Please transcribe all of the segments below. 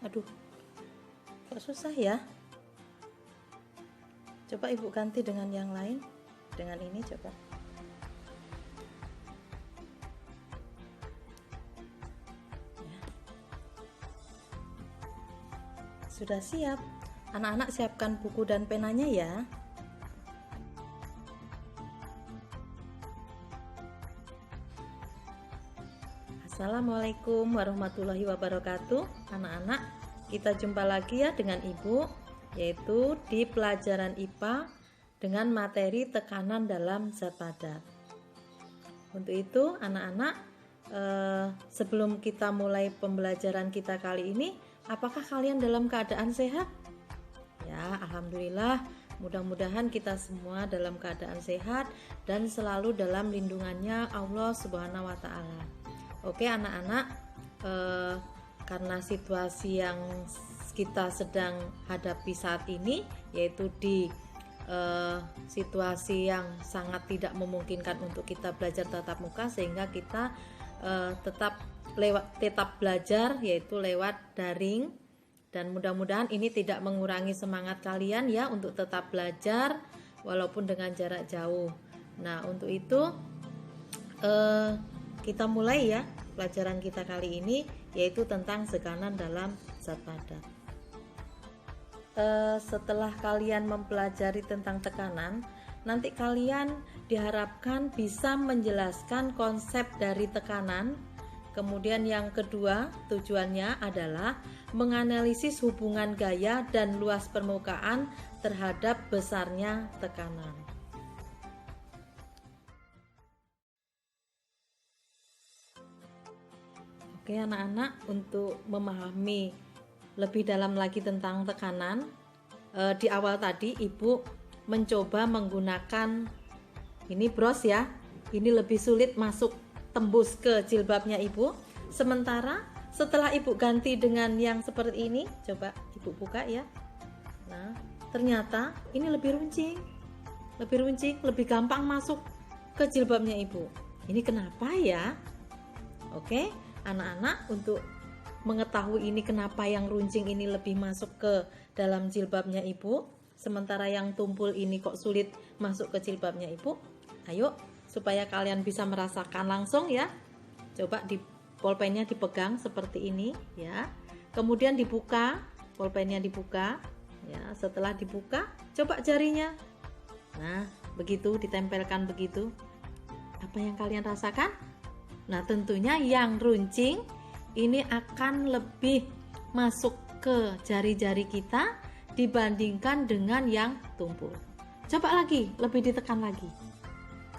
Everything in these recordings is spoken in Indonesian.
Aduh, kok susah ya. Coba ibu ganti dengan yang lain, dengan ini coba. Ya. Sudah siap. Anak-anak siapkan buku dan penanya ya. Assalamualaikum warahmatullahi wabarakatuh. Anak-anak, kita jumpa lagi ya dengan ibu, yaitu di pelajaran IPA dengan materi tekanan dalam zat padat. Untuk itu anak-anak, sebelum kita mulai pembelajaran kita kali ini, apakah kalian dalam keadaan sehat? Ya, alhamdulillah, mudah-mudahan kita semua dalam keadaan sehat dan selalu dalam lindungannya Allah Subhanahu wa Ta'ala. Oke anak-anak, karena situasi yang kita sedang hadapi saat ini, yaitu di situasi yang sangat tidak memungkinkan untuk kita belajar tatap muka, sehingga kita tetap belajar yaitu lewat daring. Dan mudah-mudahan ini tidak mengurangi semangat kalian ya untuk tetap belajar walaupun dengan jarak jauh. Nah, untuk itu kita mulai ya pelajaran kita kali ini, yaitu tentang tekanan dalam zat padat. Setelah kalian mempelajari tentang tekanan, nanti kalian diharapkan bisa menjelaskan konsep dari tekanan. Kemudian yang kedua, tujuannya adalah menganalisis hubungan gaya dan luas permukaan terhadap besarnya tekanan. Oke anak-anak, untuk memahami lebih dalam lagi tentang tekanan, di awal tadi ibu mencoba menggunakan ini bros ya. Ini lebih sulit masuk tembus ke jilbabnya ibu. Sementara setelah ibu ganti dengan yang seperti ini, coba ibu buka ya. Nah, ternyata ini lebih runcing, lebih gampang masuk ke jilbabnya ibu. Ini kenapa ya? Oke, anak-anak, untuk mengetahui ini kenapa yang runcing ini lebih masuk ke dalam jilbabnya ibu, sementara yang tumpul ini kok sulit masuk ke jilbabnya ibu. Ayo, supaya kalian bisa merasakan langsung ya. Coba di pulpennya dipegang seperti ini ya. Kemudian dibuka, pulpennya dibuka ya. Setelah dibuka, coba jarinya. Nah, begitu ditempelkan begitu. Apa yang kalian rasakan? Nah, tentunya yang runcing ini akan lebih masuk ke jari-jari kita dibandingkan dengan yang tumpul. Coba lagi, lebih ditekan lagi.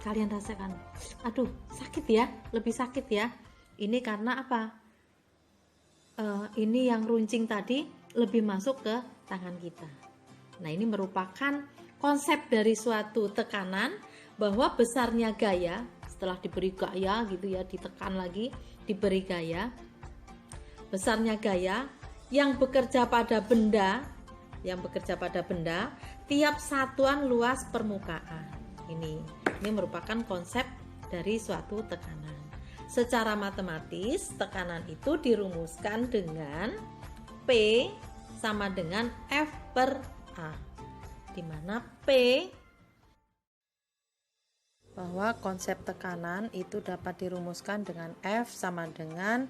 Kalian rasakan, aduh sakit ya, lebih sakit ya. Ini karena apa? Ini yang runcing tadi lebih masuk ke tangan kita. Nah, ini merupakan konsep dari suatu tekanan, bahwa besarnya gaya setelah diberi gaya gitu ya, ditekan lagi, diberi gaya. Besarnya gaya yang bekerja pada benda, tiap satuan luas permukaan. Ini merupakan konsep dari suatu tekanan. Secara matematis, tekanan itu dirumuskan dengan P sama dengan F per A, di mana bahwa konsep tekanan itu dapat dirumuskan dengan F sama dengan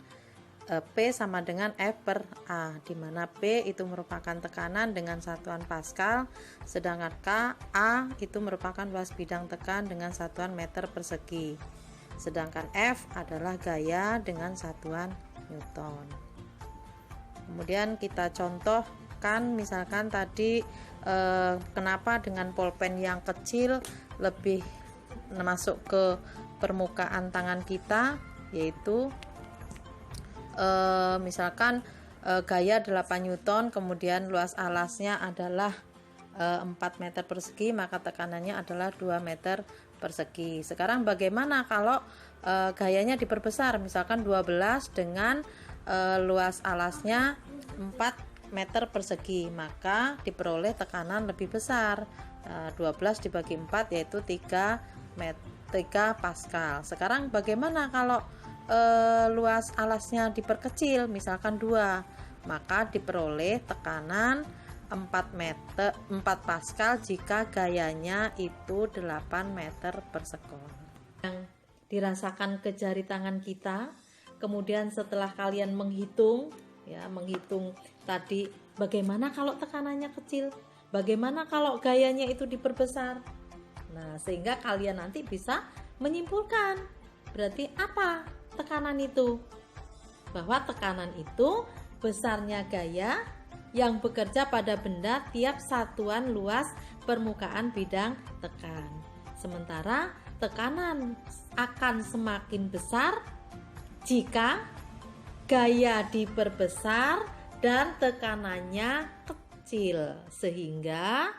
P sama dengan F per A, di mana P itu merupakan tekanan dengan satuan Pascal, sedangkan A itu merupakan luas bidang tekan dengan satuan meter persegi, sedangkan F adalah gaya dengan satuan Newton. Kemudian kita contohkan, misalkan tadi kenapa dengan pulpen yang kecil lebih masuk ke permukaan tangan kita, yaitu misalkan gaya 8 Newton, kemudian luas alasnya adalah 4 meter persegi, maka tekanannya adalah 2 meter persegi. Sekarang bagaimana kalau gayanya diperbesar, misalkan 12 dengan luas alasnya 4 meter persegi, maka diperoleh tekanan lebih besar. 12 dibagi 4 yaitu 3 Pascal. Sekarang bagaimana kalau luas alasnya diperkecil, misalkan 2, maka diperoleh tekanan 4 Pascal jika gayanya itu 8 meter per sekon. Yang dirasakan ke jari tangan kita, kemudian setelah kalian menghitung tadi bagaimana kalau tekanannya kecil, bagaimana kalau gayanya itu diperbesar. Nah, sehingga kalian nanti bisa menyimpulkan berarti apa tekanan itu, bahwa tekanan itu besarnya gaya yang bekerja pada benda tiap satuan luas permukaan bidang tekan. Sementara tekanan akan semakin besar jika gaya diperbesar dan tekanannya kecil, sehingga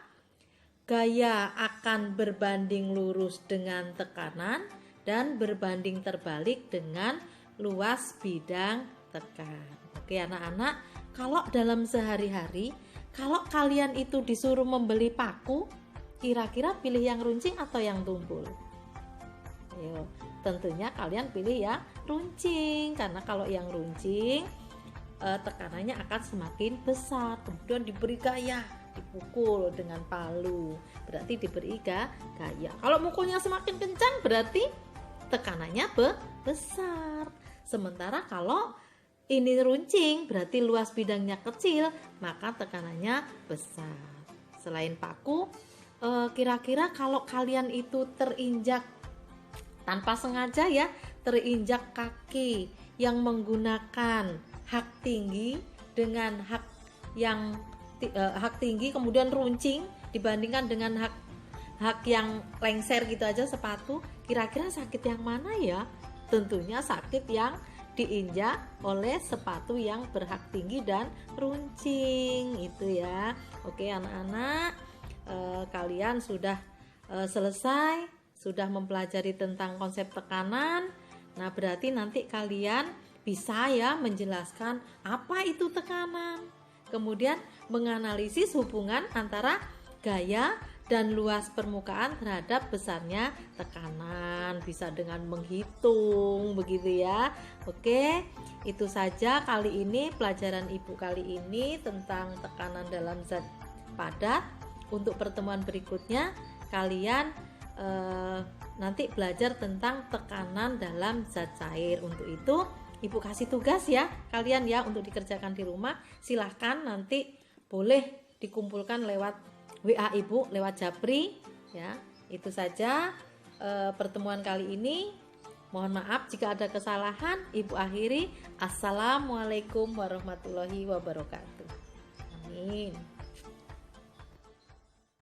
gaya akan berbanding lurus dengan tekanan dan berbanding terbalik dengan luas bidang tekan. Oke anak-anak, kalau dalam sehari-hari, kalau kalian itu disuruh membeli paku, kira-kira pilih yang runcing atau yang tumpul? Ayo, tentunya kalian pilih yang runcing, karena kalau yang runcing tekanannya akan semakin besar, kemudian diberi gaya, dipukul dengan palu, berarti diberi gaya. Kalau mukulnya semakin kencang berarti tekanannya besar. Sementara kalau ini runcing berarti luas bidangnya kecil, maka tekanannya besar. Selain paku, kira-kira kalau kalian itu terinjak tanpa sengaja ya, terinjak kaki yang menggunakan hak tinggi dengan hak tinggi kemudian runcing dibandingkan dengan hak yang lengser gitu aja sepatu, kira-kira sakit yang mana ya? Tentunya sakit yang diinjak oleh sepatu yang berhak tinggi dan runcing itu ya. Oke anak-anak, kalian sudah selesai, sudah mempelajari tentang konsep tekanan. Nah berarti nanti kalian bisa ya menjelaskan apa itu tekanan, kemudian menganalisis hubungan antara gaya dan luas permukaan terhadap besarnya tekanan, bisa dengan menghitung begitu ya. Oke, itu saja kali ini pelajaran Ibu kali ini tentang tekanan dalam zat padat. Untuk pertemuan berikutnya kalian nanti belajar tentang tekanan dalam zat cair. Untuk itu Ibu kasih tugas ya kalian ya untuk dikerjakan di rumah. Silahkan nanti boleh dikumpulkan lewat WA Ibu, lewat Japri ya. Itu saja pertemuan kali ini. Mohon maaf jika ada kesalahan. Ibu akhiri. Assalamualaikum warahmatullahi wabarakatuh. Amin.